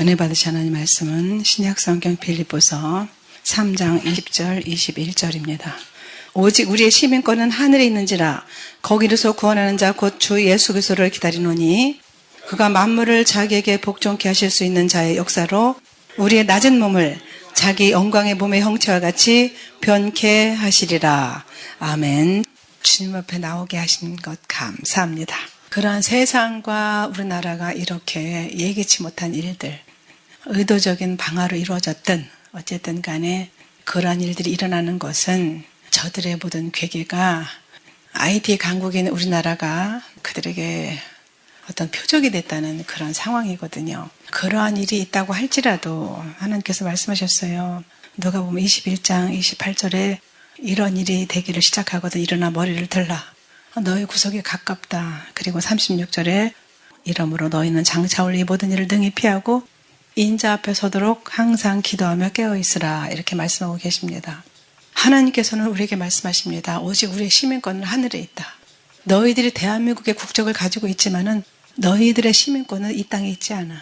은혜 받으신 하나님 말씀은 신약성경 빌립보서 3장 20절 21절입니다. 오직 우리의 시민권은 하늘에 있는지라 거기로서 구원하는 자 곧 주 예수 그리스도를 기다리노니 그가 만물을 자기에게 복종케 하실 수 있는 자의 역사로 우리의 낮은 몸을 자기 영광의 몸의 형체와 같이 변케 하시리라. 아멘. 주님 앞에 나오게 하신 것 감사합니다. 그러한 세상과 우리나라가 이렇게 예기치 못한 일들, 의도적인 방화로 이루어졌든 어쨌든 간에 그러한 일들이 일어나는 것은 저들의 모든 괴계가 IT 강국인 우리나라가 그들에게 어떤 표적이 됐다는 그런 상황이거든요. 그러한 일이 있다고 할지라도 하나님께서 말씀하셨어요. 누가복음 21장 28절에 이런 일이 되기를 시작하거든 일어나 머리를 들라. 너의 구석이 가깝다. 그리고 36절에 이러므로 너희는 장차올 이 모든 일을 능히 피하고 인자 앞에 서도록 항상 기도하며 깨어있으라. 이렇게 말씀하고 계십니다. 하나님께서는 우리에게 말씀하십니다. 오직 우리의 시민권은 하늘에 있다. 너희들이 대한민국의 국적을 가지고 있지만은 너희들의 시민권은 이 땅에 있지 않아.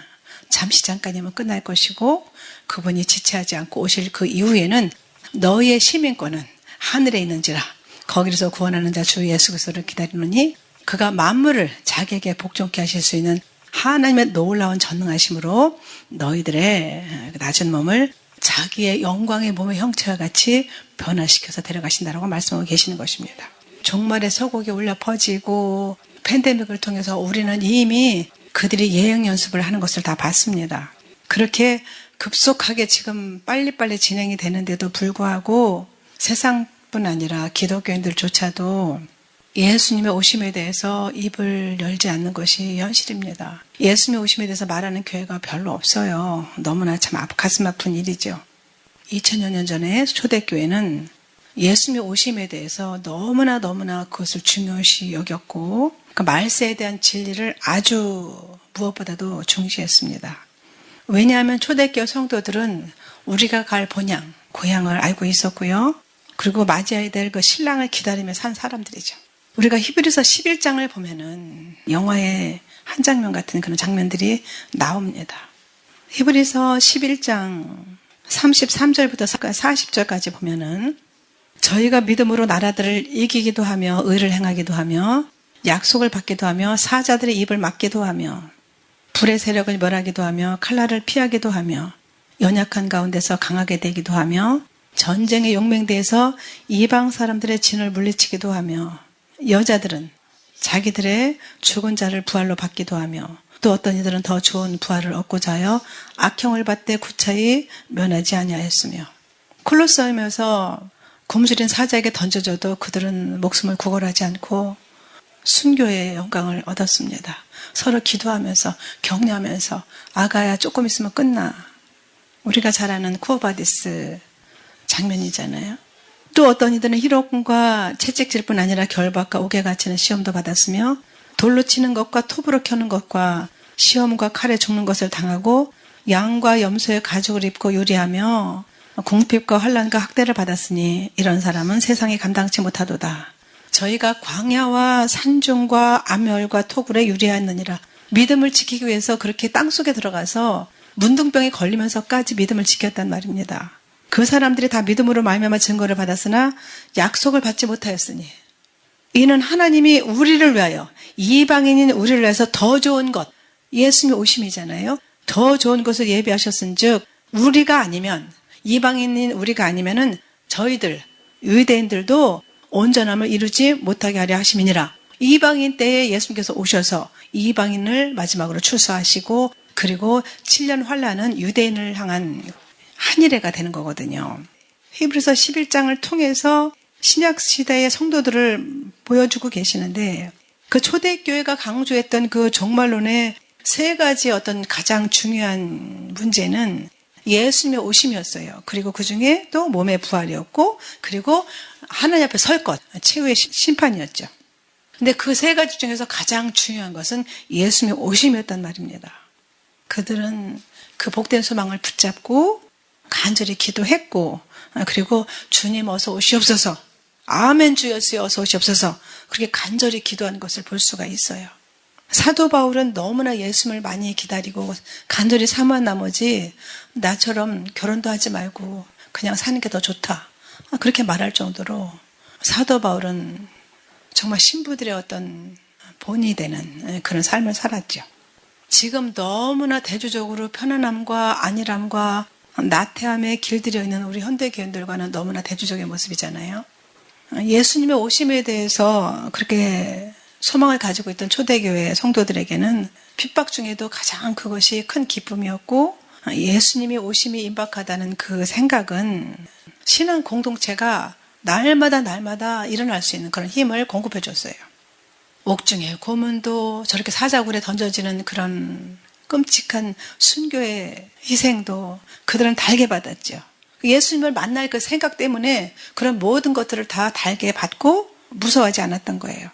잠시 잠깐이면 끝날 것이고 그분이 지체하지 않고 오실 그 이후에는 너희의 시민권은 하늘에 있는지라 거기서 구원하는 자 주 예수 그리스도를 기다리노니 그가 만물을 자기에게 복종케 하실 수 있는 하나님의 놀라운 전능하심으로 너희들의 낮은 몸을 자기의 영광의 몸의 형체와 같이 변화시켜서 데려가신다라고 말씀하고 계시는 것입니다. 종말의 서곡이 울려 퍼지고 팬데믹을 통해서 우리는 이미 그들이 예행 연습을 하는 것을 다 봤습니다. 그렇게 급속하게 지금 빨리빨리 진행이 되는데도 불구하고 세상뿐 아니라 기독교인들조차도 예수님의 오심에 대해서 입을 열지 않는 것이 현실입니다. 예수님의 오심에 대해서 말하는 교회가 별로 없어요. 너무나 참 가슴 아픈 일이죠. 2000여 년 전에 초대교회는 예수님의 오심에 대해서 너무나 그것을 중요시 여겼고 그 말세에 대한 진리를 아주 무엇보다도 중시했습니다. 왜냐하면 초대교회 성도들은 우리가 갈 본향, 고향을 알고 있었고요. 그리고 맞이해야 될 그 신랑을 기다리며 산 사람들이죠. 우리가 히브리서 11장을 보면은 영화의 한 장면 같은 그런 장면들이 나옵니다. 히브리서 11장 33절부터 40절까지 보면은 저희가 믿음으로 나라들을 이기기도 하며 의를 행하기도 하며 약속을 받기도 하며 사자들의 입을 막기도 하며 불의 세력을 멸하기도 하며 칼날을 피하기도 하며 연약한 가운데서 강하게 되기도 하며 전쟁의 용맹대에서 이방 사람들의 진을 물리치기도 하며 여자들은 자기들의 죽은 자를 부활로 받기도 하며 또 어떤 이들은 더 좋은 부활을 얻고자 하여 악형을 받되 구차히 면하지 아니하였으며 콜로세움에서 곰술인 사자에게 던져져도 그들은 목숨을 구걸하지 않고 순교의 영광을 얻었습니다. 서로 기도하면서 격려하면서 아가야 조금 있으면 끝나. 우리가 잘 아는 쿠오바디스 장면이잖아요. 또 어떤 이들은 희롱과 채찍질뿐 아니라 결박과 옥에 갇히는 시험도 받았으며 돌로 치는 것과 톱으로 켜는 것과 시험과 칼에 죽는 것을 당하고 양과 염소의 가죽을 입고 요리하며 궁핍과 환난과 학대를 받았으니 이런 사람은 세상에 감당치 못하도다. 저희가 광야와 산중과 암열과 토굴에 유리하였느니라. 믿음을 지키기 위해서 그렇게 땅속에 들어가서 문둥병에 걸리면서까지 믿음을 지켰단 말입니다. 그 사람들이 다 믿음으로 말미암아 증거를 받았으나 약속을 받지 못하였으니 이는 하나님이 우리를 위하여 이방인인 우리를 위해서 더 좋은 것 예수님의 오심이잖아요. 더 좋은 것을 예비하셨은즉 우리가 아니면 이방인인 우리가 아니면은 저희들 유대인들도 온전함을 이루지 못하게 하려 하심이니라. 이방인 때에 예수님께서 오셔서 이방인을 마지막으로 출소하시고 그리고 7년 환란은 유대인을 향한 한일회가 되는 거거든요. 히브리서 11장을 통해서 신약시대의 성도들을 보여주고 계시는데 그 초대교회가 강조했던 그 종말론의 세 가지 어떤 가장 중요한 문제는 예수님의 오심이었어요. 그리고 그 중에 또 몸의 부활이었고 그리고 하나님 앞에 설 것, 최후의 심판이었죠. 근데 그 세 가지 중에서 가장 중요한 것은 예수님의 오심이었단 말입니다. 그들은 그 복된 소망을 붙잡고 간절히 기도했고 그리고 주님 어서 오시옵소서 아멘 주 예수여 어서 오시옵소서 그렇게 간절히 기도하는 것을 볼 수가 있어요. 사도 바울은 너무나 예수님을 많이 기다리고 간절히 사모한 나머지 나처럼 결혼도 하지 말고 그냥 사는 게 더 좋다. 그렇게 말할 정도로 사도 바울은 정말 신부들의 어떤 본이 되는 그런 삶을 살았죠. 지금 너무나 대조적으로 편안함과 안일함과 나태함에 길들여 있는 우리 현대교인들과는 너무나 대조적인 모습이잖아요. 예수님의 오심에 대해서 그렇게 소망을 가지고 있던 초대교회 성도들에게는 핍박 중에도 가장 그것이 큰 기쁨이었고, 예수님이 오심이 임박하다는 그 생각은 신앙 공동체가 날마다 일어날 수 있는 그런 힘을 공급해 줬어요. 옥중에 고문도 저렇게 사자굴에 던져지는 그런 끔찍한 순교의 희생도 그들은 달게 받았죠. 예수님을 만날 그 생각 때문에 그런 모든 것들을 다 달게 받고 무서워하지 않았던 거예요.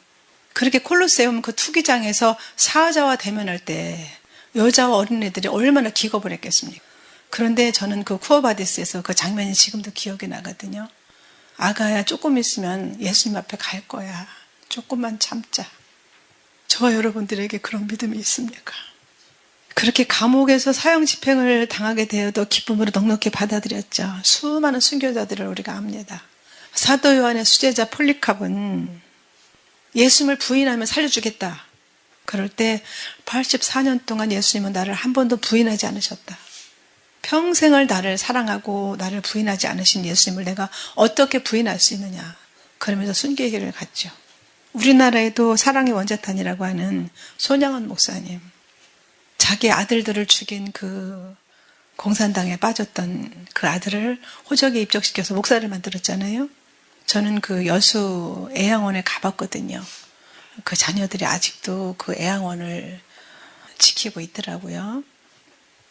그렇게 콜로세움 그 투기장에서 사자와 대면할 때 여자와 어린애들이 얼마나 기겁을 했겠습니까? 그런데 저는 그 쿠어바디스에서 그 장면이 지금도 기억이 나거든요. 아가야, 조금 있으면 예수님 앞에 갈 거야. 조금만 참자. 저와 여러분들에게 그런 믿음이 있습니까? 그렇게 감옥에서 사형 집행을 당하게 되어도 기쁨으로 넉넉히 받아들였죠. 수많은 순교자들을 우리가 압니다. 사도 요한의 수제자 폴리캅은 예수님을 부인하면 살려주겠다. 그럴 때 84년 동안 예수님은 나를 한 번도 부인하지 않으셨다. 평생을 나를 사랑하고 나를 부인하지 않으신 예수님을 내가 어떻게 부인할 수 있느냐. 그러면서 순교의 길을 갔죠. 우리나라에도 사랑의 원자탄이라고 하는 손양원 목사님. 자기 아들들을 죽인 그 공산당에 빠졌던 그 아들을 호적에 입적시켜서 목사를 만들었잖아요. 저는 그 여수 애양원에 가봤거든요. 그 자녀들이 아직도 그 애양원을 지키고 있더라고요.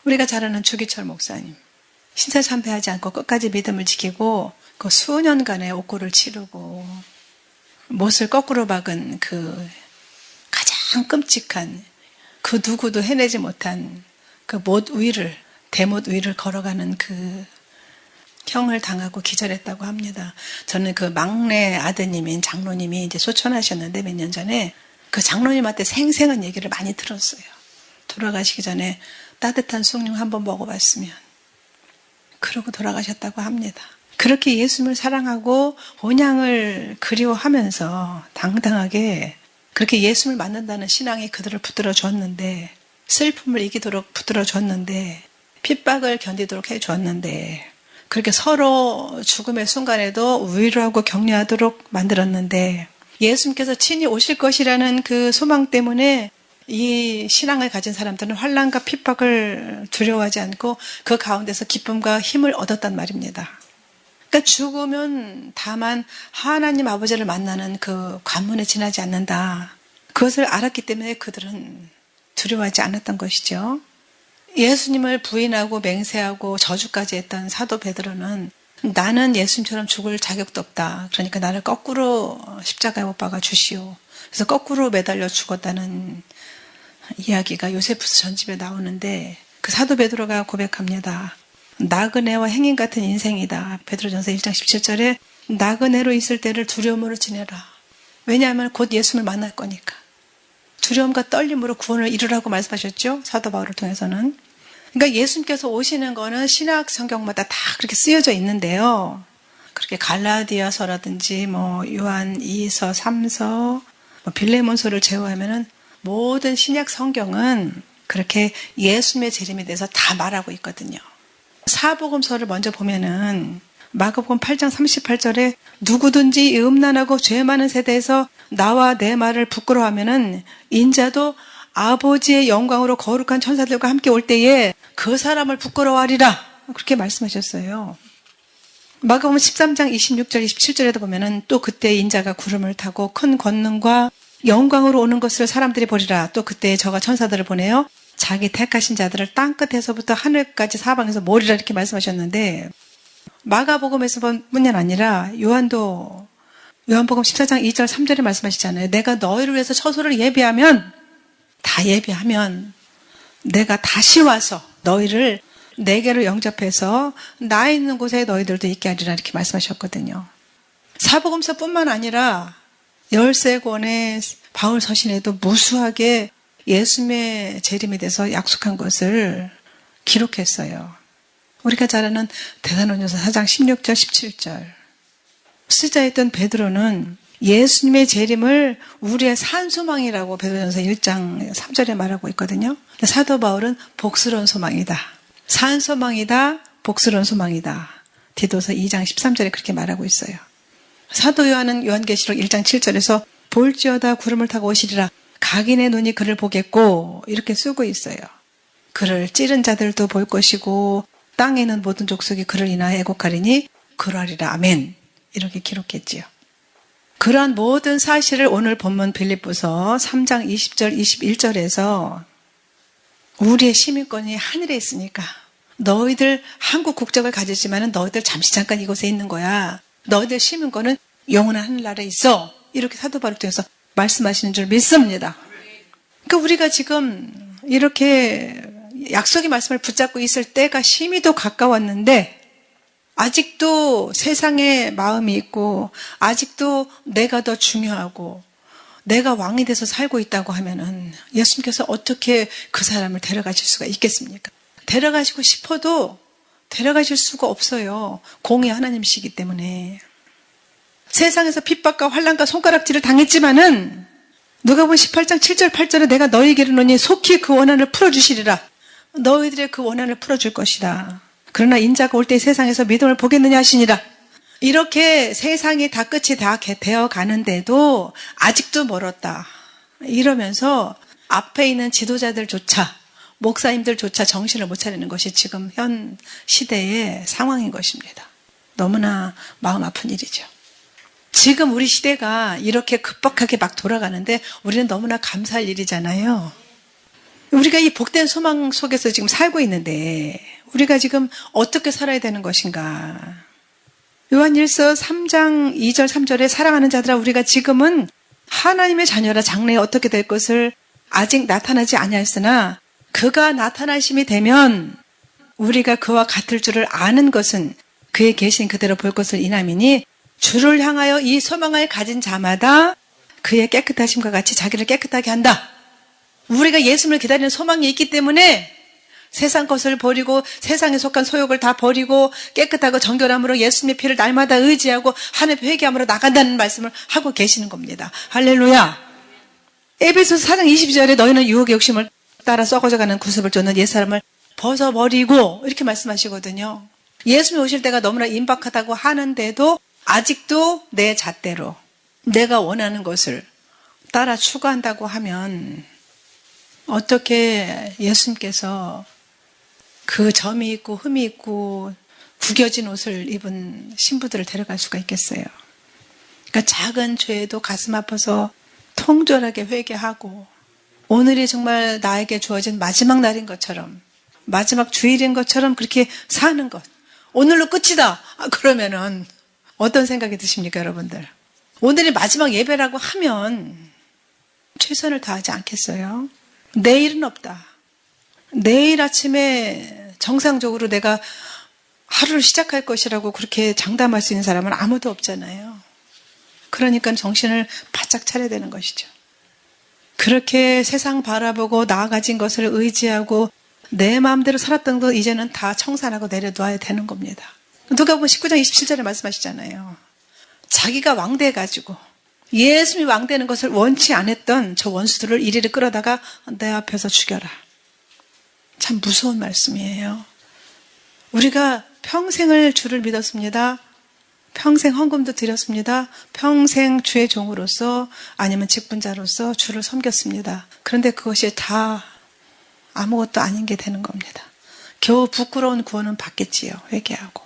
우리가 잘 아는 주기철 목사님. 신사참배하지 않고 끝까지 믿음을 지키고 그 수년간의 옥고를 치르고 못을 거꾸로 박은 그 가장 끔찍한 그 누구도 해내지 못한 그 못 위를, 대못 위를 걸어가는 그 형을 당하고 기절했다고 합니다. 저는 그 막내 아드님인 장로님이 이제 소천하셨는데 몇 년 전에 그 장로님한테 생생한 얘기를 많이 들었어요. 돌아가시기 전에 따뜻한 숭늉 한번 먹어봤으면. 그러고 돌아가셨다고 합니다. 그렇게 예수님을 사랑하고 본향을 그리워하면서 당당하게 그렇게 예수님을 만난다는 신앙이 그들을 붙들어 줬는데, 슬픔을 이기도록 붙들어 줬는데, 핍박을 견디도록 해 줬는데, 그렇게 서로 죽음의 순간에도 위로하고 격려하도록 만들었는데, 예수님께서 친히 오실 것이라는 그 소망 때문에 이 신앙을 가진 사람들은 환난과 핍박을 두려워하지 않고 그 가운데서 기쁨과 힘을 얻었단 말입니다. 그러니까 죽으면 다만 하나님 아버지를 만나는 그 관문에 지나지 않는다. 그것을 알았기 때문에 그들은 두려워하지 않았던 것이죠. 예수님을 부인하고 맹세하고 저주까지 했던 사도 베드로는 나는 예수님처럼 죽을 자격도 없다. 그러니까 나를 거꾸로 십자가에 못 박아 주시오. 그래서 거꾸로 매달려 죽었다는 이야기가 요세푸스 전집에 나오는데 그 사도 베드로가 고백합니다. 나그네와 행인 같은 인생이다. 베드로전서 1장 17절에 나그네로 있을 때를 두려움으로 지내라. 왜냐하면 곧 예수님을 만날 거니까. 두려움과 떨림으로 구원을 이루라고 말씀하셨죠. 사도 바울을 통해서는. 그러니까 예수님께서 오시는 거는 신약 성경마다 다 그렇게 쓰여져 있는데요. 그렇게 갈라디아서라든지 요한 2서, 3서, 빌레몬서를 제외하면은 모든 신약 성경은 그렇게 예수님의 재림에 대해서 다 말하고 있거든요. 사복음서를 먼저 보면은 마가복음 8장 38절에 누구든지 이 음란하고 죄 많은 세대에서 나와 내 말을 부끄러워하면은 인자도 아버지의 영광으로 거룩한 천사들과 함께 올 때에 그 사람을 부끄러워하리라. 그렇게 말씀하셨어요. 마가복음 13장 26절 27절에도 보면은 또 그때 인자가 구름을 타고 큰 권능과 영광으로 오는 것을 사람들이 보리라. 또 그때 저가 천사들을 보내요. 자기 택하신 자들을 땅끝에서부터 하늘까지 사방에서 모으리라 이렇게 말씀하셨는데 마가복음에서뿐만 아니라 요한복음 14장 2절 3절에 말씀하시잖아요. 내가 너희를 위해서 처소를 예비하면 내가 다시 와서 너희를 내게로 영접해서 나 있는 곳에 너희들도 있게 하리라 이렇게 말씀하셨거든요. 사복음서뿐만 아니라 13권의 바울 서신에도 무수하게 예수님의 재림에 대해서 약속한 것을 기록했어요. 우리가 잘 아는 데살로니가서 4장 16절 17절. 수자였던 베드로는 예수님의 재림을 우리의 산소망이라고 베드로전서 1장 3절에 말하고 있거든요. 사도 바울은 복스러운 소망이다. 산소망이다. 복스러운 소망이다. 디도서 2장 13절에 그렇게 말하고 있어요. 사도 요한은 요한계시록 1장 7절에서 볼지어다 구름을 타고 오시리라. 각인의 눈이 그를 보겠고 이렇게 쓰고 있어요. 그를 찌른 자들도 볼 것이고 땅에 있는 모든 족속이 그를 인하여 애곡하리니 그러하리라. 아멘. 이렇게 기록했지요. 그러한 모든 사실을 오늘 본문 빌립보서 3장 20절 21절에서 우리의 시민권이 하늘에 있으니까 너희들 한국 국적을 가지지만 너희들 잠시 잠깐 이곳에 있는 거야. 너희들 시민권은 영원한 하늘나라에 있어. 이렇게 사도 바울을 통해서 말씀하시는 줄 믿습니다. 그러니까 우리가 지금 이렇게 약속의 말씀을 붙잡고 있을 때가 심히도 가까웠는데 아직도 세상에 마음이 있고 아직도 내가 더 중요하고 내가 왕이 돼서 살고 있다고 하면은 예수님께서 어떻게 그 사람을 데려가실 수가 있겠습니까? 데려가시고 싶어도 데려가실 수가 없어요. 공의 하나님이시기 때문에. 세상에서 핍박과 환난과 손가락질을 당했지만은 누가복음 18장 7절 8절에 내가 너희에게 이르노니 속히 그 원한을 풀어주시리라. 너희들의 그 원한을 풀어줄 것이다. 그러나 인자가 올 때 세상에서 믿음을 보겠느냐 하시니라. 이렇게 세상이 다 끝이 다 되어 가는데도 아직도 멀었다. 이러면서 앞에 있는 지도자들조차 목사님들조차 정신을 못 차리는 것이 지금 현 시대의 상황인 것입니다. 너무나 마음 아픈 일이죠. 지금 우리 시대가 이렇게 급박하게 막 돌아가는데 우리는 너무나 감사할 일이잖아요. 우리가 이 복된 소망 속에서 지금 살고 있는데 우리가 지금 어떻게 살아야 되는 것인가. 요한일서 3장 2절 3절에 사랑하는 자들아 우리가 지금은 하나님의 자녀라 장래에 어떻게 될 것을 아직 나타나지 아니하였으나 그가 나타나심이 되면 우리가 그와 같을 줄을 아는 것은 그의 계신 그대로 볼 것을 인함이니 주를 향하여 이 소망을 가진 자마다 그의 깨끗하심과 같이 자기를 깨끗하게 한다. 우리가 예수님을 기다리는 소망이 있기 때문에 세상 것을 버리고 세상에 속한 소욕을 다 버리고 깨끗하고 정결함으로 예수님의 피를 날마다 의지하고 하나님 회개함으로 나간다는 말씀을 하고 계시는 겁니다. 할렐루야. 에베소서 4장 22절에 너희는 유혹의 욕심을 따라 썩어져가는 구습을 쫓는 옛사람을 벗어버리고 이렇게 말씀하시거든요. 예수님이 오실 때가 너무나 임박하다고 하는데도 아직도 내 잣대로 내가 원하는 것을 따라 추구한다고 하면 어떻게 예수님께서 그 점이 있고 흠이 있고 구겨진 옷을 입은 신부들을 데려갈 수가 있겠어요. 그러니까 작은 죄에도 가슴 아파서 통절하게 회개하고 오늘이 정말 나에게 주어진 마지막 날인 것처럼 마지막 주일인 것처럼 그렇게 사는 것. 오늘로 끝이다. 그러면은 어떤 생각이 드십니까, 여러분들? 오늘이 마지막 예배라고 하면 최선을 다하지 않겠어요? 내일은 없다. 내일 아침에 정상적으로 내가 하루를 시작할 것이라고 그렇게 장담할 수 있는 사람은 아무도 없잖아요. 그러니까 정신을 바짝 차려야 되는 것이죠. 그렇게 세상 바라보고 나아가진 것을 의지하고 내 마음대로 살았던 거 이제는 다 청산하고 내려놓아야 되는 겁니다. 누가복음 19장 27절에 말씀하시잖아요. 자기가 왕돼가지고 예수님이 왕되는 것을 원치 않았던 저 원수들을 이리를 끌어다가 내 앞에서 죽여라. 참 무서운 말씀이에요. 우리가 평생을 주를 믿었습니다. 평생 헌금도 드렸습니다. 평생 주의 종으로서 아니면 직분자로서 주를 섬겼습니다. 그런데 그것이 다 아무것도 아닌 게 되는 겁니다. 겨우 부끄러운 구원은 받겠지요. 회개하고.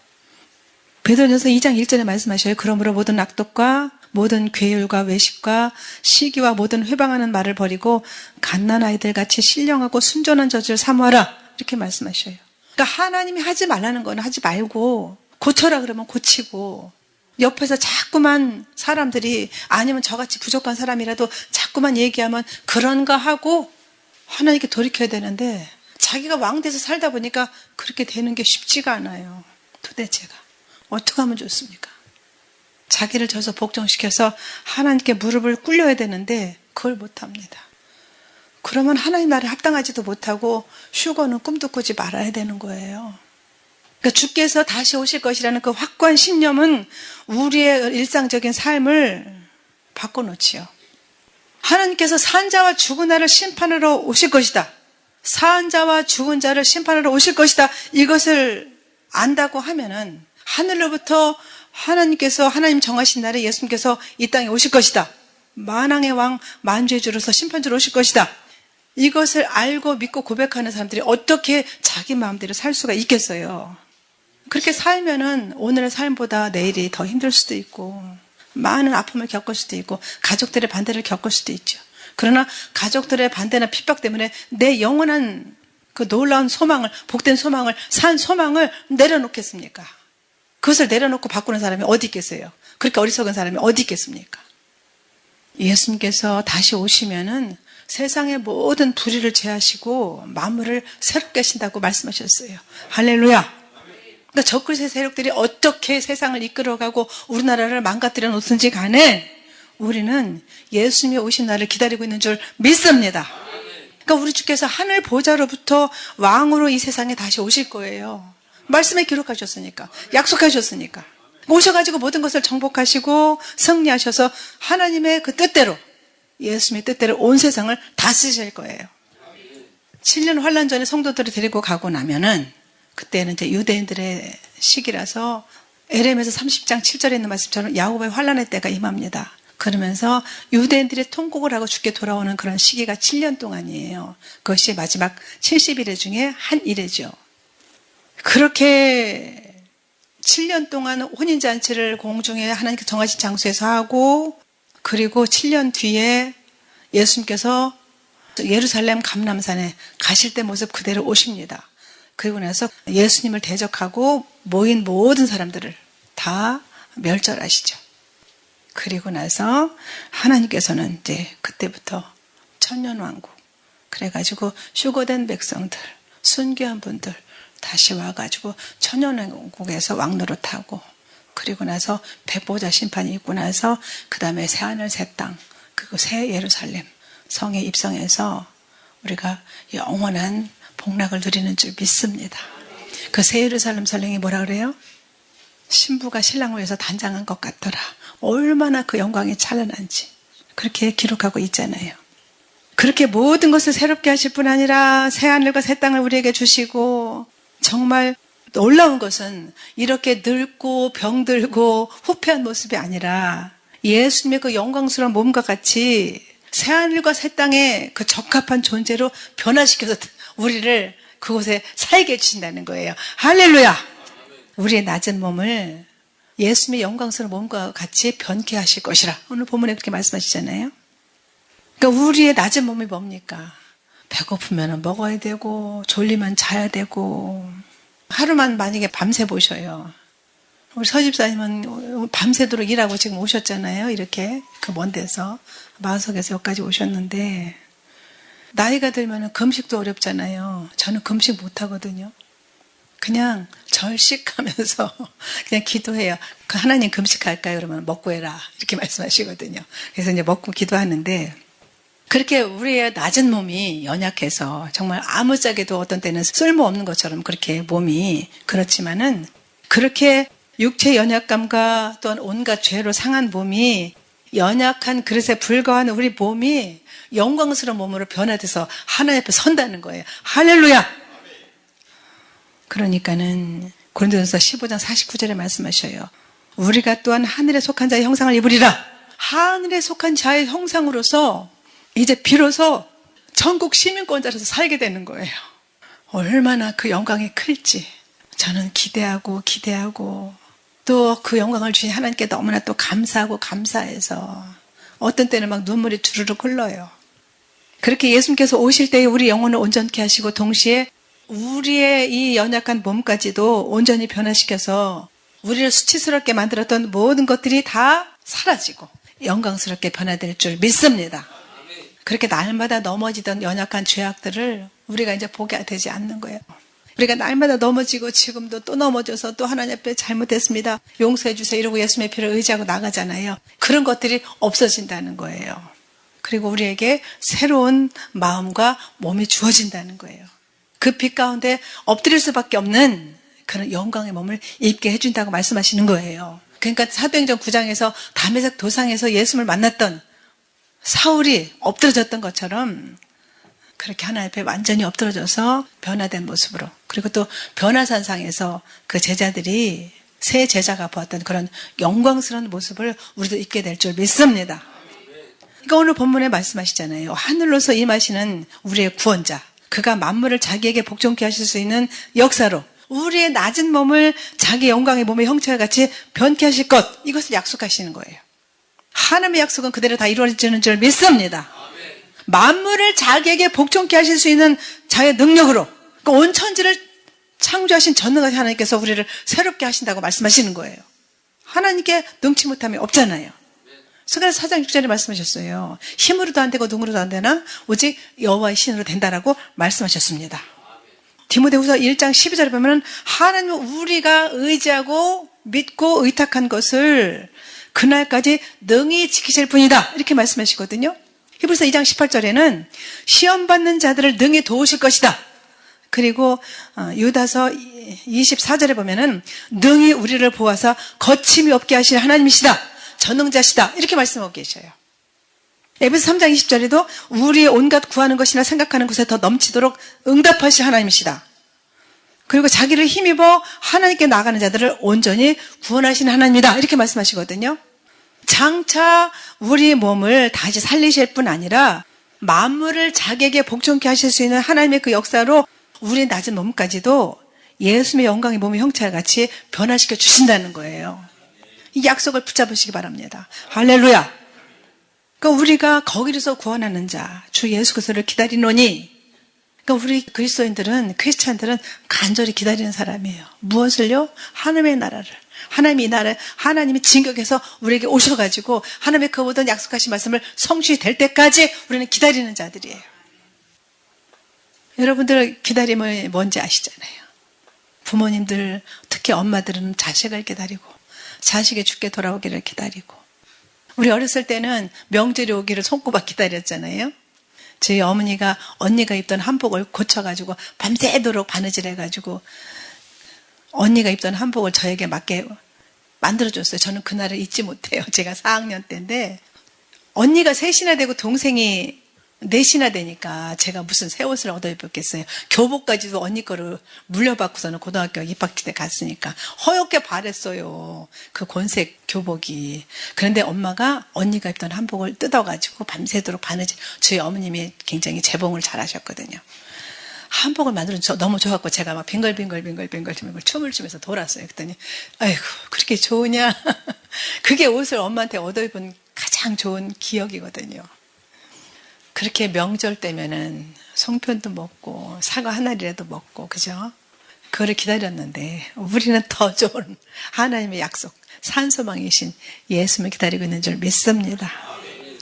베드로전서 2장 1절에 말씀하셔요. 그러므로 모든 악독과 모든 괴율과 외식과 시기와 모든 회방하는 말을 버리고 갓난아이들 같이 신령하고 순전한 젖을 사모하라. 이렇게 말씀하셔요. 그러니까 하나님이 하지 말라는 건 하지 말고 고쳐라 그러면 고치고 옆에서 자꾸만 사람들이 아니면 저같이 부족한 사람이라도 자꾸만 얘기하면 그런가 하고 하나님께 돌이켜야 되는데 자기가 왕 돼서 살다 보니까 그렇게 되는 게 쉽지가 않아요. 도대체가. 어떻게 하면 좋습니까? 자기를 져서 복종시켜서 하나님께 무릎을 꿇려야 되는데 그걸 못합니다. 그러면 하나님 나라에 합당하지도 못하고 휴거는 꿈도 꾸지 말아야 되는 거예요. 그러니까 주께서 다시 오실 것이라는 그 확고한 신념은 우리의 일상적인 삶을 바꿔놓지요. 하나님께서 산 자와 죽은 자를 심판하러 오실 것이다. 산 자와 죽은 자를 심판하러 오실 것이다. 이것을 안다고 하면은 하늘로부터 하나님 정하신 날에 예수님께서 이 땅에 오실 것이다. 만왕의 왕 만주의 주로서 심판주로 오실 것이다. 이것을 알고 믿고 고백하는 사람들이 어떻게 자기 마음대로 살 수가 있겠어요. 그렇게 살면은 오늘의 삶보다 내일이 더 힘들 수도 있고 많은 아픔을 겪을 수도 있고 가족들의 반대를 겪을 수도 있죠. 그러나 가족들의 반대나 핍박 때문에 내 영원한 그 놀라운 소망을, 복된 소망을, 산 소망을 내려놓겠습니까? 그것을 내려놓고 바꾸는 사람이 어디 있겠어요? 그렇게 어리석은 사람이 어디 있겠습니까? 예수님께서 다시 오시면은 세상의 모든 불의를 제하시고 만물을 새롭게 하신다고 말씀하셨어요. 할렐루야. 그러니까 적그리스도의 세력들이 어떻게 세상을 이끌어가고 우리나라를 망가뜨려 놓든지 간에 우리는 예수님이 오신 날을 기다리고 있는 줄 믿습니다. 그러니까 우리 주께서 하늘 보좌로부터 왕으로 이 세상에 다시 오실 거예요. 말씀에 기록하셨으니까, 약속하셨으니까. 오셔가지고 모든 것을 정복하시고 승리하셔서 하나님의 그 뜻대로, 예수님의 뜻대로 온 세상을 다스리실 거예요. 7년 환란 전에 성도들을 데리고 가고 나면은 그때는 이제 유대인들의 시기라서 에레미야서 30장 7절에 있는 말씀처럼 야곱의 환란의 때가 임합니다. 그러면서 유대인들이 통곡을 하고 죽게 돌아오는 그런 시기가 7년 동안이에요. 그것이 마지막 70일의 중에 한 일이죠. 그렇게 7년 동안 혼인잔치를 공중에 하나님께 정하신 장소에서 하고 그리고 7년 뒤에 예수님께서 예루살렘 감람산에 가실 때 모습 그대로 오십니다. 그리고 나서 예수님을 대적하고 모인 모든 사람들을 다 멸절하시죠. 그리고 나서 하나님께서는 이제 그때부터 천년왕국 그래가지고 휴거된 백성들, 순교한 분들 다시 와가지고 천년왕국에서 왕노릇하고 그리고 나서 백보자 심판이 있고 나서 그 다음에 새하늘 새 땅 그리고 새 예루살렘 성에 입성해서 우리가 영원한 복락을 누리는 줄 믿습니다. 그 새 예루살렘 설령이 뭐라 그래요? 신부가 신랑을 위해서 단장한 것 같더라. 얼마나 그 영광이 찬란한지 그렇게 기록하고 있잖아요. 그렇게 모든 것을 새롭게 하실 뿐 아니라 새하늘과 새 땅을 우리에게 주시고 정말 놀라운 것은 이렇게 늙고 병들고 후패한 모습이 아니라 예수님의 그 영광스러운 몸과 같이 새하늘과 새 땅의 그 적합한 존재로 변화시켜서 우리를 그곳에 살게 해주신다는 거예요. 할렐루야! 우리의 낮은 몸을 예수님의 영광스러운 몸과 같이 변케 하실 것이라. 오늘 본문에 그렇게 말씀하시잖아요. 그러니까 우리의 낮은 몸이 뭡니까? 배고프면 먹어야 되고 졸리면 자야 되고 하루만 만약에 밤새 보셔요. 우리 서집사님은 밤새도록 일하고 지금 오셨잖아요. 이렇게 그 먼 데서 마석에서 여기까지 오셨는데 나이가 들면 금식도 어렵잖아요. 저는 금식 못하거든요. 그냥 절식하면서 그냥 기도해요. 그 하나님 금식할까요? 그러면 먹고 해라. 이렇게 말씀하시거든요. 그래서 이제 먹고 기도하는데 그렇게 우리의 낮은 몸이 연약해서 정말 아무짝에도 어떤 때는 쓸모없는 것처럼 그렇게 몸이 그렇지만은 그렇게 육체 연약감과 또한 온갖 죄로 상한 몸이 연약한 그릇에 불과한 우리 몸이 영광스러운 몸으로 변화돼서 하나님 앞에 선다는 거예요. 할렐루야! 그러니까는 고린도전서 15장 49절에 말씀하셔요. 우리가 또한 하늘에 속한 자의 형상을 입으리라. 하늘에 속한 자의 형상으로서 이제 비로소 전국 시민권자로서 살게 되는 거예요. 얼마나 그 영광이 클지 저는 기대하고 또 그 영광을 주신 하나님께 너무나 또 감사하고 감사해서 어떤 때는 막 눈물이 주르륵 흘러요. 그렇게 예수님께서 오실 때에 우리 영혼을 온전케 하시고 동시에 우리의 이 연약한 몸까지도 온전히 변화시켜서 우리를 수치스럽게 만들었던 모든 것들이 다 사라지고 영광스럽게 변화될 줄 믿습니다. 그렇게 날마다 넘어지던 연약한 죄악들을 우리가 이제 보게 되지 않는 거예요. 우리가 날마다 넘어지고 지금도 또 넘어져서 또 하나님 앞에 잘못했습니다. 용서해 주세요. 이러고 예수님의 피를 의지하고 나가잖아요. 그런 것들이 없어진다는 거예요. 그리고 우리에게 새로운 마음과 몸이 주어진다는 거예요. 그 빛 가운데 엎드릴 수밖에 없는 그런 영광의 몸을 입게 해준다고 말씀하시는 거예요. 그러니까 사도행전 9장에서 다메섹 도상에서 예수님을 만났던 사울이 엎드러졌던 것처럼 그렇게 하나님 앞에 완전히 엎드러져서 변화된 모습으로, 그리고 또 변화산상에서 그 제자들이 새 제자가 보았던 그런 영광스러운 모습을 우리도 입게 될 줄 믿습니다. 그러니까 오늘 본문에 말씀하시잖아요. 하늘로서 임하시는 우리의 구원자, 그가 만물을 자기에게 복종케 하실 수 있는 역사로 우리의 낮은 몸을 자기 영광의 몸의 형체와 같이 변케 하실 것, 이것을 약속하시는 거예요. 하나님의 약속은 그대로 다 이루어지는 줄 믿습니다. 만물을 자기에게 복종케 하실 수 있는 자의 능력으로, 그러니까 온 천지를 창조하신 전능하신 하나님께서 우리를 새롭게 하신다고 말씀하시는 거예요. 하나님께 능치 못함이 없잖아요. 스가랴서 4장 6절에 말씀하셨어요. 힘으로도 안 되고 능으로도 안 되나 오직 여호와의 신으로 된다라고 말씀하셨습니다. 디모데후서 1장 12절에 보면 하나님은 우리가 의지하고 믿고 의탁한 것을 그날까지 능히 지키실 분이다, 이렇게 말씀하시거든요. 히브리서 2장 18절에는 시험받는 자들을 능히 도우실 것이다. 그리고 유다서 24절에 보면은 능히 우리를 보아서 거침이 없게 하실 하나님이시다, 전능자시다, 이렇게 말씀하고 계셔요. 에베소 3장 20절에도 우리의 온갖 구하는 것이나 생각하는 것에 더 넘치도록 응답하실 하나님이시다. 그리고 자기를 힘입어 하나님께 나가는 자들을 온전히 구원하시는 하나님이다, 이렇게 말씀하시거든요. 장차 우리 몸을 다시 살리실 뿐 아니라 만물을 자기에게 복종케 하실 수 있는 하나님의 그 역사로 우리의 낮은 몸까지도 예수님의 영광의 몸의 형체와 같이 변화시켜 주신다는 거예요. 이 약속을 붙잡으시기 바랍니다. 할렐루야. 그러니까 우리가 거기로서 구원하는 자, 주 예수 그리스도를 기다리노니, 그러니까 우리 그리스도인들은, 크리스찬들은 간절히 기다리는 사람이에요. 무엇을요? 하나님의 나라를. 하나님이 이 나라, 하나님이 진격해서 우리에게 오셔가지고 하나님의 그 모든 약속하신 말씀을 성취 될 때까지 우리는 기다리는 자들이에요. 여러분들 기다림이 뭔지 아시잖아요. 부모님들, 특히 엄마들은 자식을 기다리고 자식이 죽게 돌아오기를 기다리고, 우리 어렸을 때는 명절이 오기를 손꼽아 기다렸잖아요. 저희 어머니가 언니가 입던 한복을 고쳐가지고 밤새도록 바느질해가지고 언니가 입던 한복을 저에게 맞게 만들어줬어요. 저는 그날을 잊지 못해요. 제가 4학년 때인데 언니가 셋이나 되고 동생이 넷이나 되니까 제가 무슨 새 옷을 얻어 입었겠어요. 교복까지도 언니 거를 물려받고서는 고등학교 입학식 때 갔으니까 허옇게 바랬어요. 그 곤색 교복이. 그런데 엄마가 언니가 입던 한복을 뜯어가지고 밤새도록 바느질, 저희 어머님이 굉장히 재봉을 잘 하셨거든요. 한복을 만들어서 너무 좋았고 제가 막 빙글빙글 춤을 추면서 돌았어요. 그랬더니 아이고 그렇게 좋으냐. 그게 옷을 엄마한테 얻어 입은 가장 좋은 기억이거든요. 그렇게 명절 때면은 송편도 먹고 사과 한 알이라도 먹고, 그죠? 그거를 기다렸는데 우리는 더 좋은 하나님의 약속, 산소망이신 예수님을 기다리고 있는 줄 믿습니다.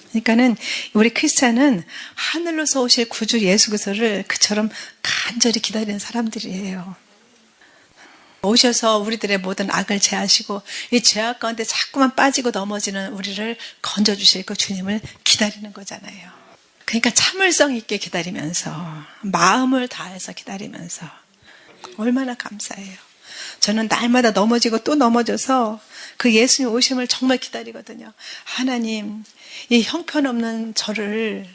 그러니까는 우리 크리스찬은 하늘로서 오실 구주 예수 그리스도를 그처럼 간절히 기다리는 사람들이에요. 오셔서 우리들의 모든 악을 제하시고 이 죄악 가운데 자꾸만 빠지고 넘어지는 우리를 건져주실 그 주님을 기다리는 거잖아요. 그러니까 참을성 있게 기다리면서, 마음을 다해서 기다리면서 얼마나 감사해요. 저는 날마다 넘어지고 또 넘어져서 그 예수님 오심을 정말 기다리거든요. 하나님, 이 형편없는 저를,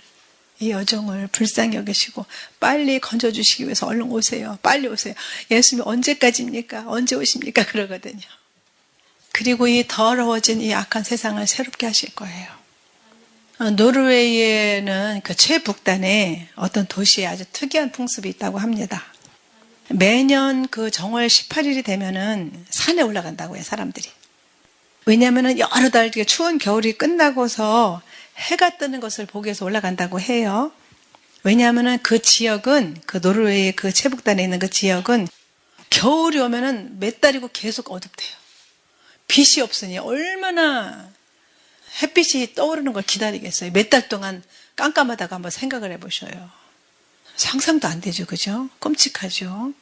이 여종을 불쌍히 여기시고 빨리 건져주시기 위해서 얼른 오세요. 빨리 오세요. 예수님 언제까지입니까? 언제 오십니까? 그러거든요. 그리고 이 더러워진 이 악한 세상을 새롭게 하실 거예요. 노르웨이에는 그 최북단에 어떤 도시에 아주 특이한 풍습이 있다고 합니다. 매년 그 정월 18일이 되면은 산에 올라간다고 해요, 사람들이. 왜냐하면은 여러 달 추운 겨울이 끝나고서 해가 뜨는 것을 보기 위해서 올라간다고 해요. 왜냐하면은 그 지역은, 그 노르웨이 그 최북단에 있는 그 지역은 겨울이 오면은 몇 달이고 계속 어둡대요. 빛이 없으니 얼마나 햇빛이 떠오르는 걸 기다리겠어요. 몇 달 동안 깜깜하다가 한번 생각을 해보셔요. 상상도 안 되죠, 그죠? 끔찍하죠.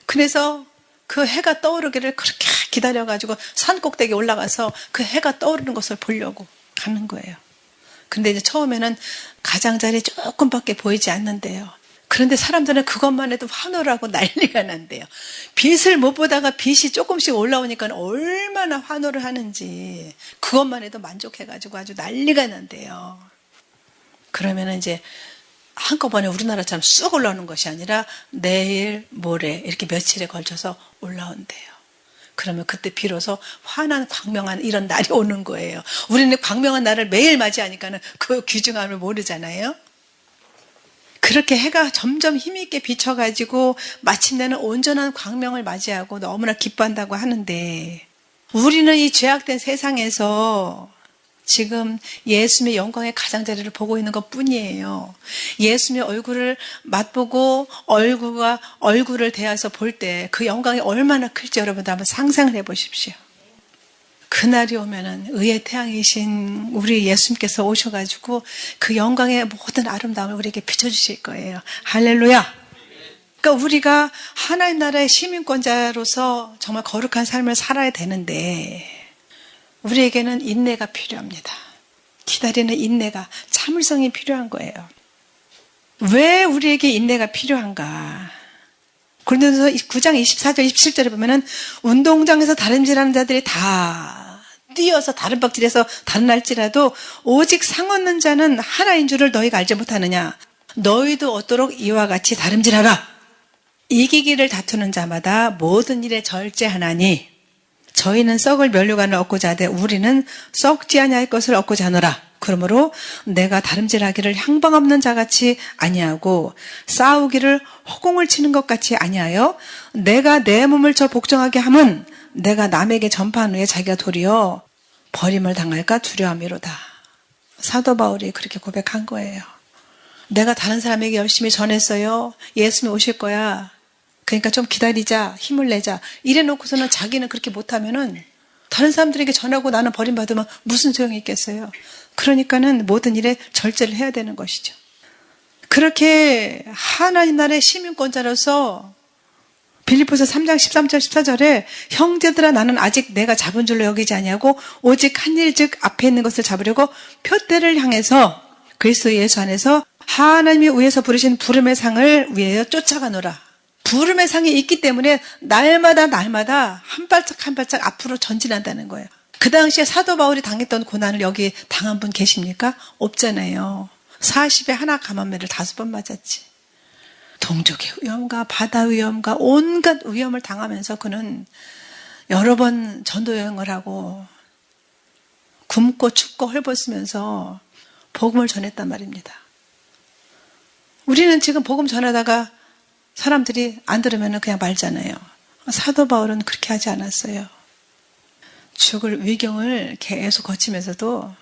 그래서 그 해가 떠오르기를 그렇게 기다려가지고 산 꼭대기에 올라가서 그 해가 떠오르는 것을 보려고 가는 거예요. 근데 이제 처음에는 가장자리 조금밖에 보이지 않는데요. 그런데 사람들은 그것만 해도 환호를 하고 난리가 난대요. 빛을 못 보다가 빛이 조금씩 올라오니까 얼마나 환호를 하는지 그것만 해도 만족해가지고 아주 난리가 난대요. 그러면 이제 한꺼번에 우리나라처럼 쑥 올라오는 것이 아니라 내일, 모레 이렇게 며칠에 걸쳐서 올라온대요. 그러면 그때 비로소 환한 광명한 이런 날이 오는 거예요. 우리는 광명한 날을 매일 맞이하니까는 그 귀중함을 모르잖아요. 그렇게 해가 점점 힘있게 비춰가지고 마침내는 온전한 광명을 맞이하고 너무나 기뻐한다고 하는데 우리는 이 죄악된 세상에서 지금 예수님의 영광의 가장자리를 보고 있는 것 뿐이에요. 예수님의 얼굴을 맛보고 얼굴과 얼굴을 대해서 볼 때 그 영광이 얼마나 클지 여러분들 한번 상상을 해보십시오. 그날이 오면은 의의 태양이신 우리 예수님께서 오셔가지고 그 영광의 모든 아름다움을 우리에게 비춰주실 거예요. 할렐루야! 그러니까 우리가 하나님 나라의 시민권자로서 정말 거룩한 삶을 살아야 되는데 우리에게는 인내가 필요합니다. 기다리는 인내가 참을성이 필요한 거예요. 왜 우리에게 인내가 필요한가? 고린도서 9장 24절 27절에 보면은 운동장에서 다름질하는 자들이 다 뛰어서 다른 박질에서 다른 날지라도 오직 상 얻는 자는 하나인 줄을 너희가 알지 못하느냐? 너희도 얻도록 이와 같이 다름질하라. 이기기를 다투는 자마다 모든 일에 절제하나니 저희는 썩을 면류관을 얻고자 하되 우리는 썩지 아니할 것을 얻고자 하노라. 그러므로 내가 다름질하기를 향방 없는 자같이 아니하고 싸우기를 허공을 치는 것 같이 아니하여 내가 내 몸을 저 복종하게 함은 내가 남에게 전파한 후에 자기가 도리어 버림을 당할까 두려움이로다. 사도 바울이 그렇게 고백한 거예요. 내가 다른 사람에게 열심히 전했어요. 예수님이 오실 거야. 그러니까 좀 기다리자, 힘을 내자. 이래놓고서는 자기는 그렇게 못하면은 다른 사람들에게 전하고 나는 버림받으면 무슨 소용이 있겠어요. 그러니까는 모든 일에 절제를 해야 되는 것이죠. 그렇게 하나님 나라의 시민권자로서 빌립보서 3장 13절 14절에 형제들아 나는 아직 내가 잡은 줄로 여기지 아니하고 오직 한 일 즉 앞에 있는 것을 잡으려고 표대를 향해서 그리스도 예수 안에서 하나님이 위에서 부르신 부름의 상을 위하여 쫓아가노라. 부름의 상이 있기 때문에 날마다 한 발짝 한 발짝 앞으로 전진한다는 거예요. 그 당시에 사도 바울이 당했던 고난을 여기 당한 분 계십니까? 없잖아요. 40에 하나 감한매를 5번 맞았지. 동족의 위험과 바다 위험과 온갖 위험을 당하면서 그는 여러 번 전도 여행을 하고 굶고 춥고 헐벗으면서 복음을 전했단 말입니다. 우리는 지금 복음 전하다가 사람들이 안 들으면 그냥 말잖아요. 사도 바울은 그렇게 하지 않았어요. 죽을 위경을 계속 거치면서도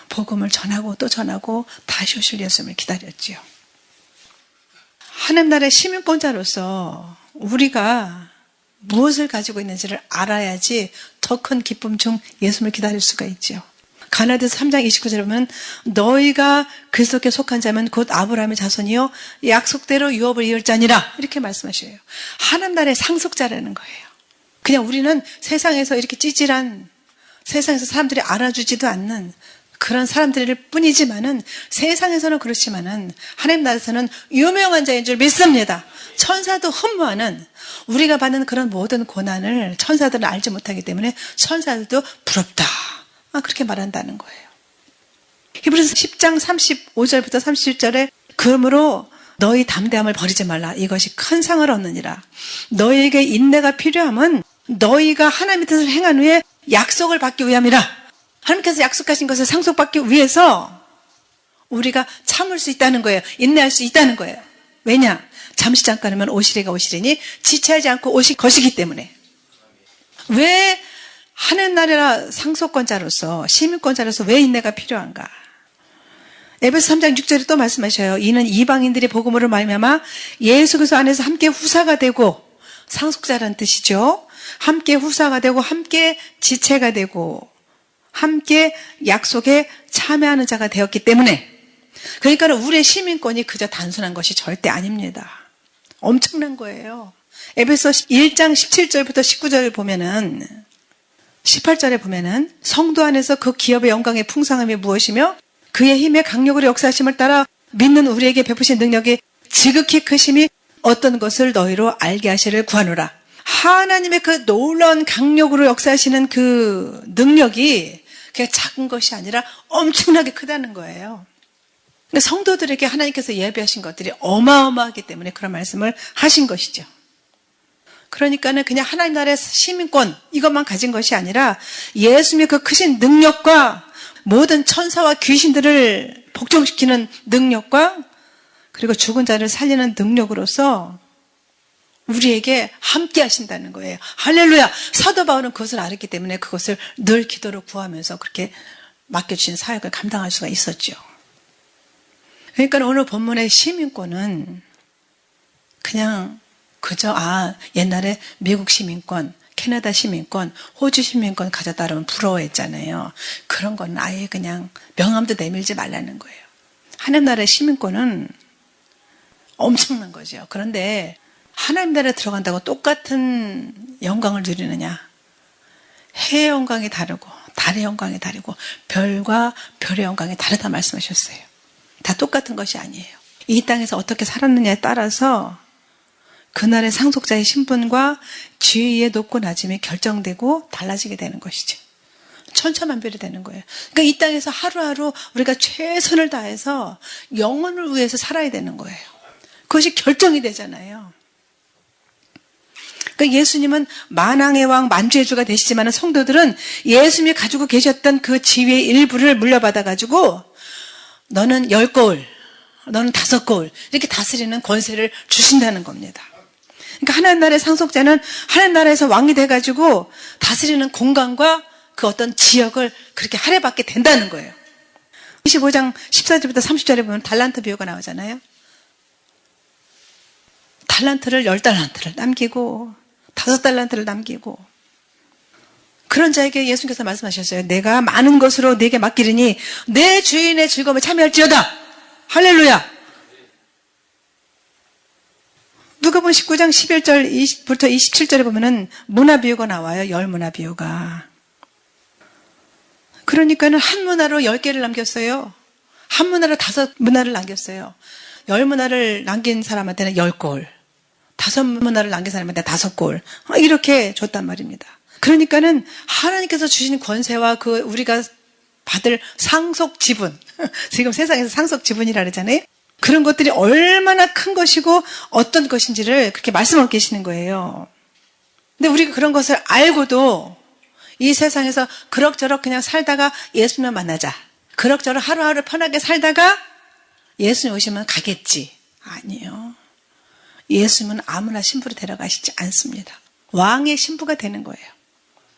복음을 전하고 또 전하고 다시 오실 예수님을 기다렸지요. 하나님 나라의 시민권자로서 우리가 무엇을 가지고 있는지를 알아야지 더 큰 기쁨 중 예수님을 기다릴 수가 있죠. 가나드서 3장 29절에 보면 너희가 그리스도께 속한 자면 곧 아브라함의 자손이요 약속대로 유업을 이을 자니라 이렇게 말씀하셔요. 하나님 나라의 상속자라는 거예요. 그냥 우리는 세상에서 이렇게 찌질한 세상에서 사람들이 알아주지도 않는 그런 사람들일 뿐이지만은 세상에서는 그렇지만은 하나님 나라에서는 유명한 자인 줄 믿습니다. 천사도 흠모하는 우리가 받는 그런 모든 고난을 천사들은 알지 못하기 때문에 천사들도 부럽다. 그렇게 말한다는 거예요. 히브리서 10장 35절부터 37절에 그러므로 너희 담대함을 버리지 말라. 이것이 큰 상을 얻느니라. 너희에게 인내가 필요함은 너희가 하나님의 뜻을 행한 후에 약속을 받기 위함이라. 하나님께서 약속하신 것을 상속받기 위해서 우리가 참을 수 있다는 거예요. 인내할 수 있다는 거예요. 왜냐? 잠시 잠깐이면 오시리가 오시리니 지체하지 않고 오실 것이기 때문에. 왜 하나님 나라 상속권자로서 시민권자로서 왜 인내가 필요한가? 에베소 3장 6절에 또 말씀하셔요. 이는 이방인들이 복음으로 말미암아 예수 그리스도 안에서 함께 후사가 되고 상속자라는 뜻이죠. 함께 후사가 되고 함께 지체가 되고 함께 약속에 참여하는 자가 되었기 때문에 그러니까 우리의 시민권이 그저 단순한 것이 절대 아닙니다. 엄청난 거예요. 에베소 1장 17절부터 19절을 보면은 18절에 보면은 성도 안에서 그 기업의 영광의 풍성함이 무엇이며 그의 힘의 강력으로 역사하심을 따라 믿는 우리에게 베푸신 능력이 지극히 크심이 어떤 것을 너희로 알게 하시를 구하노라. 하나님의 그 놀라운 강력으로 역사하시는 그 능력이 그냥 작은 것이 아니라 엄청나게 크다는 거예요. 성도들에게 하나님께서 예비하신 것들이 어마어마하기 때문에 그런 말씀을 하신 것이죠. 그러니까는 그냥 하나님 나라의 시민권 이것만 가진 것이 아니라 예수님의 그 크신 능력과 모든 천사와 귀신들을 복종시키는 능력과 그리고 죽은 자를 살리는 능력으로서 우리에게 함께 하신다는 거예요. 할렐루야! 사도 바울은 그것을 알았기 때문에 그것을 늘 기도로 구하면서 그렇게 맡겨주신 사역을 감당할 수가 있었죠. 그러니까 오늘 본문의 시민권은 그냥 그저 옛날에 미국 시민권, 캐나다 시민권, 호주 시민권 가졌다 그러면 부러워했잖아요. 그런 건 아예 그냥 명함도 내밀지 말라는 거예요. 하나님 나라의 시민권은 엄청난 거죠. 그런데 하나님 나라에 들어간다고 똑같은 영광을 누리느냐? 해의 영광이 다르고 달의 영광이 다르고 별과 별의 영광이 다르다 말씀하셨어요. 다 똑같은 것이 아니에요. 이 땅에서 어떻게 살았느냐에 따라서 그날의 상속자의 신분과 지위의 높고 낮음이 결정되고 달라지게 되는 것이죠. 천차만별이 되는 거예요. 그러니까 이 땅에서 하루하루 우리가 최선을 다해서 영혼을 위해서 살아야 되는 거예요. 그것이 결정이 되잖아요. 그러니까 예수님은 만왕의 왕 만주의 주가 되시지만 성도들은 예수님이 가지고 계셨던 그 지위의 일부를 물려받아가지고 너는 10거울, 너는 5거울 이렇게 다스리는 권세를 주신다는 겁니다. 그러니까 하나님 나라의 상속자는 하나님 나라에서 왕이 돼가지고 다스리는 공간과 그 어떤 지역을 그렇게 할애받게 된다는 거예요. 25장 14절부터 30절에 보면 달란트 비유가 나오잖아요. 달란트를 10달란트를 남기고 5달란트를 남기고 그런 자에게 예수님께서 말씀하셨어요. 내가 많은 것으로 네게 맡기리니 내 주인의 즐거움에 참여할지어다. 할렐루야. 누가복음 19장 11절부터 27절에 보면은 문화 비유가 나와요. 열 문화 비유가. 그러니까는 한 문화로 10개를 남겼어요. 한 문화로 5문화를 남겼어요. 10문화를 남긴 사람한테는 10골, 5문화를 남긴 사람한테는 5골 이렇게 줬단 말입니다. 그러니까는 하나님께서 주신 권세와 그 우리가 받을 상속 지분, 지금 세상에서 상속 지분이라 그러잖아요. 그런 것들이 얼마나 큰 것이고 어떤 것인지를 그렇게 말씀하고 계시는 거예요. 근데 우리가 그런 것을 알고도 이 세상에서 그럭저럭 그냥 살다가 예수님을 만나자. 그럭저럭 하루하루 편하게 살다가 예수님 오시면 가겠지. 아니에요. 예수님은 아무나 신부로 데려가시지 않습니다. 왕의 신부가 되는 거예요.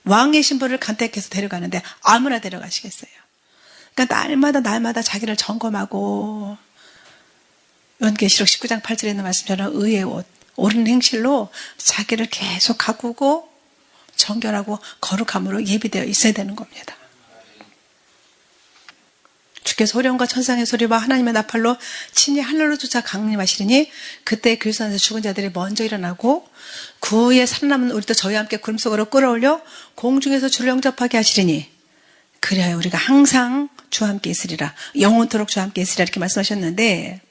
왕의 신부를 간택해서 데려가는데 아무나 데려가시겠어요. 그러니까 날마다 자기를 점검하고 요한계시록 19장 8절에 있는 말씀처럼 의의 옷, 옳은 행실로 자기를 계속 가꾸고 정결하고 거룩함으로 예비되어 있어야 되는 겁니다. 주께서 호령과 천상의 소리와 하나님의 나팔로 친히 하늘로 쫓아 강림하시리니 그때 그리스도 안에서 죽은 자들이 먼저 일어나고 그 후에 살아남은 우리도 저희와 함께 구름 속으로 끌어올려 공중에서 주를 영접하게 하시리니 그리하여 우리가 항상 주와 함께 있으리라. 영원토록 주와 함께 있으리라 이렇게 말씀하셨는데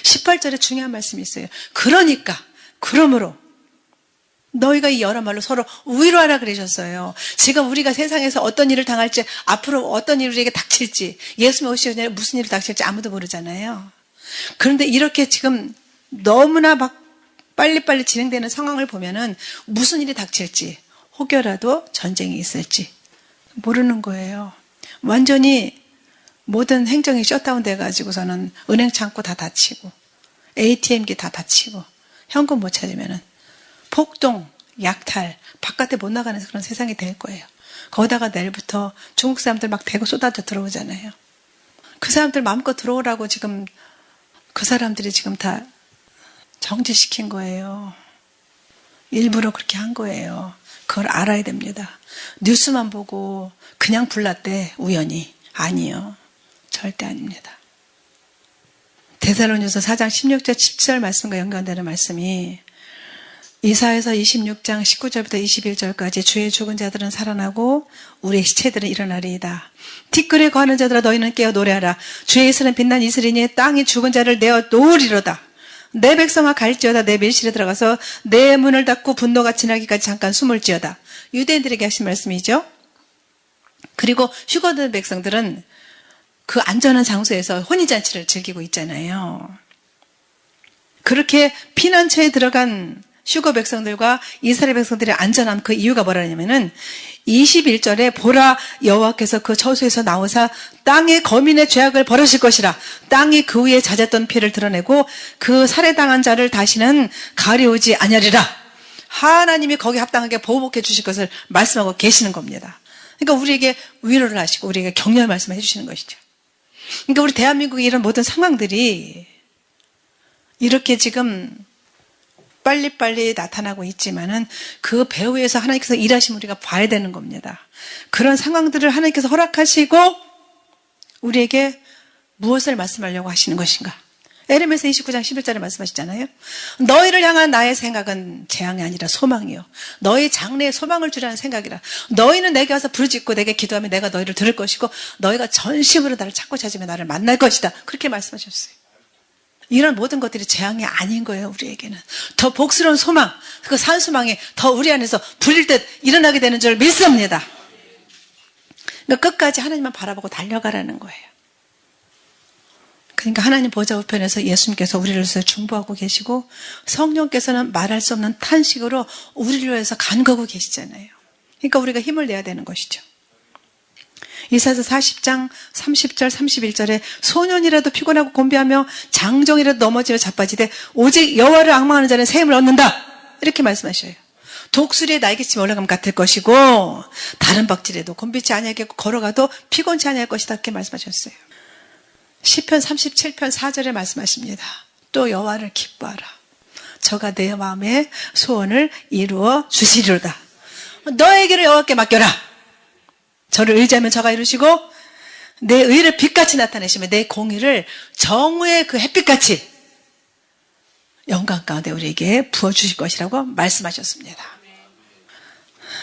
18절에 중요한 말씀이 있어요. 그러므로 너희가 이 여러 말로 서로 위로하라 그러셨어요. 지금 우리가 세상에서 어떤 일을 당할지 앞으로 어떤 일이 우리에게 닥칠지 예수님 오시기 전에 무슨 일이 닥칠지 아무도 모르잖아요. 그런데 이렇게 지금 너무나 막 빨리빨리 진행되는 상황을 보면은 무슨 일이 닥칠지 혹여라도 전쟁이 있을지 모르는 거예요. 완전히 모든 행정이 셧다운 돼가지고서는 은행 창고 다 닫히고 ATM기 다 닫히고 현금 못 찾으면은 폭동, 약탈, 바깥에 못 나가는 그런 세상이 될 거예요. 거기다가 내일부터 중국 사람들 막 대거 쏟아져 들어오잖아요. 그 사람들 마음껏 들어오라고 지금 그 사람들이 지금 다 정지시킨 거예요. 일부러 그렇게 한 거예요. 그걸 알아야 됩니다. 뉴스만 보고 그냥 불났대 우연히. 아니요. 절대 아닙니다. 데살로니가서 4장 16절 17절 말씀과 연관되는 말씀이 이사야서 26장 19절부터 21절까지 주의 죽은 자들은 살아나고 우리의 시체들은 일어나리이다. 티끌에 거하는 자들아 너희는 깨어 노래하라. 주의 이슬은 빛난 이슬이니 땅이 죽은 자를 내어 놓으리로다. 내 백성아 갈지어다. 내 밀실에 들어가서 내 문을 닫고 분노가 지나기까지 잠깐 숨을 지어다. 유대인들에게 하신 말씀이죠. 그리고 휴거된 백성들은 그 안전한 장소에서 혼인잔치를 즐기고 있잖아요. 그렇게 피난처에 들어간 휴거 백성들과 이스라엘 백성들의 안전함, 그 이유가 뭐라냐면은 21절에 보라 여호와께서 그 저수에서 나오사 땅의 거민의 죄악을 벌으실 것이라. 땅이 그 위에 잦았던 피를 드러내고 그 살해당한 자를 다시는 가리우지 아니하리라. 하나님이 거기 합당하게 보복해 주실 것을 말씀하고 계시는 겁니다. 그러니까 우리에게 위로를 하시고 우리에게 격려의 말씀을 해주시는 것이죠. 그러니까 우리 대한민국의 이런 모든 상황들이 이렇게 지금 빨리빨리 나타나고 있지만은 그 배후에서 하나님께서 일하시면 우리가 봐야 되는 겁니다. 그런 상황들을 하나님께서 허락하시고 우리에게 무엇을 말씀하려고 하시는 것인가? 에레미야서 29장 11절에 말씀하시잖아요. 너희를 향한 나의 생각은 재앙이 아니라 소망이요. 너희 장래에 소망을 주라는 생각이라. 너희는 내게 와서 부르짖고 내게 기도하면 내가 너희를 들을 것이고 너희가 전심으로 나를 찾고 찾으면 나를 만날 것이다. 그렇게 말씀하셨어요. 이런 모든 것들이 재앙이 아닌 거예요, 우리에게는. 더 복스러운 소망, 그 산소망이 더 우리 안에서 불릴 듯 일어나게 되는 줄 믿습니다. 그러니까 끝까지 하나님만 바라보고 달려가라는 거예요. 그러니까 하나님 보좌 우편에서 예수님께서 우리를 위해서 중보하고 계시고 성령께서는 말할 수 없는 탄식으로 우리를 위해서 간거고 계시잖아요. 그러니까 우리가 힘을 내야 되는 것이죠. 이사야서 40장 30절 31절에 소년이라도 피곤하고 곤비하며 장정이라도 넘어지며 자빠지되 오직 여호와를 앙망하는 자는 새 힘을 얻는다. 이렇게 말씀하셔요. 독수리의 날개치며 올라감 같을 것이고 다른 박질에도 곤비치 아니하겠고 걸어가도 피곤치 아니할 것이다. 이렇게 말씀하셨어요. 시편 37편 4절에 말씀하십니다. 또 여호와를 기뻐하라. 저가 내 마음의 소원을 이루어 주시리로다. 너의 길을 여호와께 맡겨라. 저를 의지하면 저가 이루시고 내 의를 빛같이 나타내시며 내 공의를 정오의 그 햇빛같이 영광 가운데 우리에게 부어주실 것이라고 말씀하셨습니다.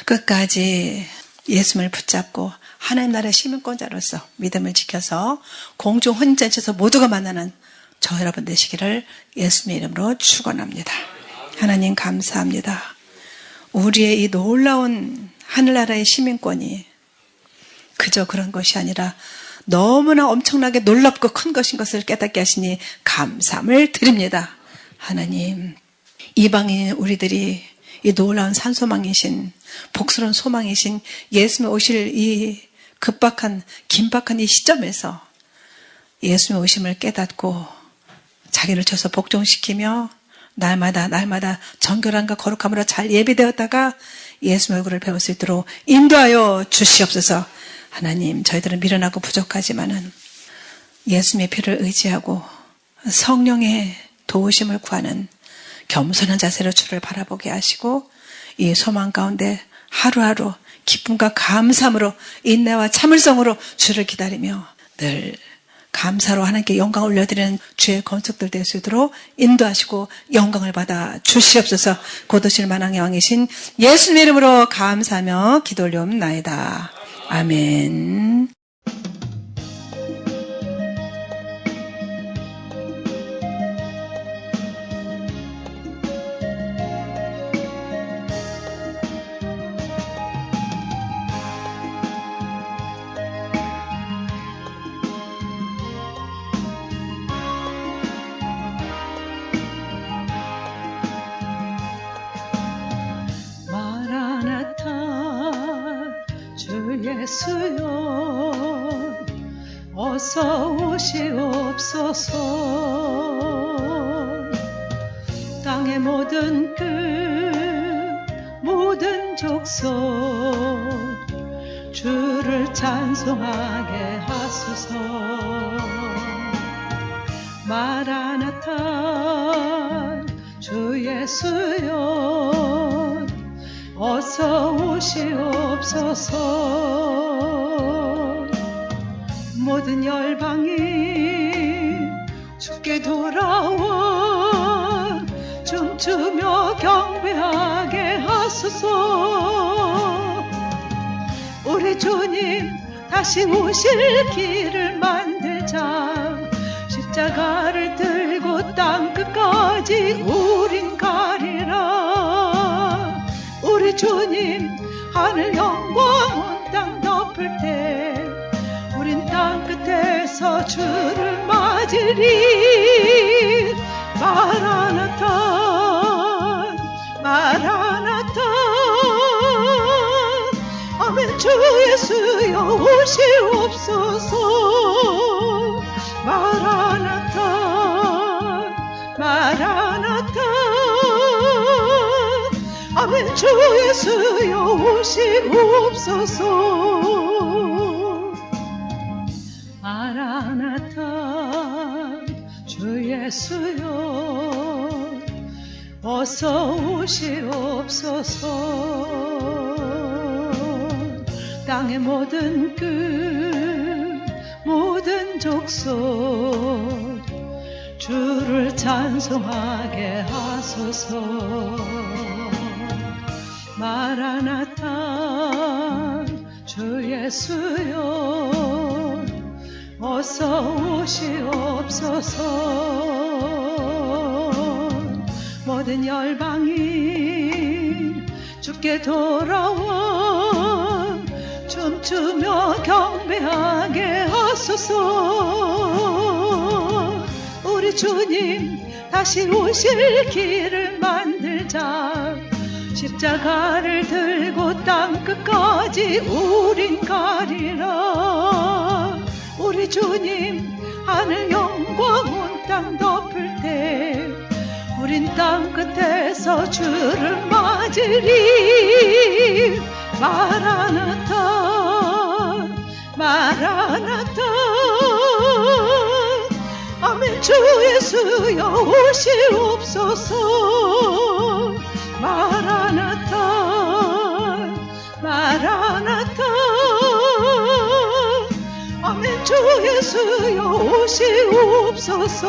끝까지 예수님을 붙잡고 하나님 나라의 시민권자로서 믿음을 지켜서 공중 혼인잔치에서 모두가 만나는 저 여러분 되시기를 예수님의 이름으로 축원합니다. 하나님 감사합니다. 우리의 이 놀라운 하늘나라의 시민권이 그저 그런 것이 아니라 너무나 엄청나게 놀랍고 큰 것인 것을 깨닫게 하시니 감사함을 드립니다. 하나님, 이방인 우리들이 이 놀라운 산소망이신 복스러운 소망이신 예수님이 오실 이 급박한 긴박한 이 시점에서 예수님의 오심을 깨닫고 자기를 쳐서 복종시키며 날마다 정결함과 거룩함으로 잘 예비되었다가 예수님의 얼굴을 배울 수 있도록 인도하여 주시옵소서. 하나님, 저희들은 미련하고 부족하지만은 예수님의 피를 의지하고 성령의 도우심을 구하는 겸손한 자세로 주를 바라보게 하시고 이 소망 가운데 하루하루 기쁨과 감사함으로 인내와 참을성으로 주를 기다리며 늘 감사로 하나님께 영광 올려드리는 주의 건축들 될 수 있도록 인도하시고 영광을 받아 주시옵소서. 곧 오실 만왕의 왕이신 예수님의 이름으로 감사하며 기도 올려옵나이다. 아멘. 예수여 어서 오시옵소서. 땅의 모든 끝 모든 족속 주를 찬송하게 하소서. 마라나타 주 예수여 어서 오시옵소서. 모든 열방이 주께 돌아와 주 춤추며 경배하게 하소서. 우리 주님 다시 오실 길을 만들자. 십자가를 들고 땅끝까지 우린 가리라. 우리 주님 하늘 영광 온 땅 덮을 때 우린 땅끝에서 주를 맞으리. 마라나타 마라나타. 아멘. 주 예수여 오시옵소서. 마라나타 마라나타. 아멘. 주 예수여 오시옵소서. 마라나타. 주 예수여 어서 오시옵소서. 땅의 모든 끝 모든 족속 주를 찬송하게 하소서. 마라나타. 주 예수여 어서 오시옵소서. 모든 열방이 주께 돌아와 춤추며 경배하게 하소서. 우리 주님 다시 오실 길을 만들자. 십자가를 들고 땅끝까지 우린 가리라. 우리 주님 하늘 영광 온 땅 덮을 때 우린 땅끝에서 주를 맞으리. 마라나타 마라나타. 아멘. 주 예수여 오시옵소서. 마라나타 마라나타. 아멘. 주 예수여 오시옵소서.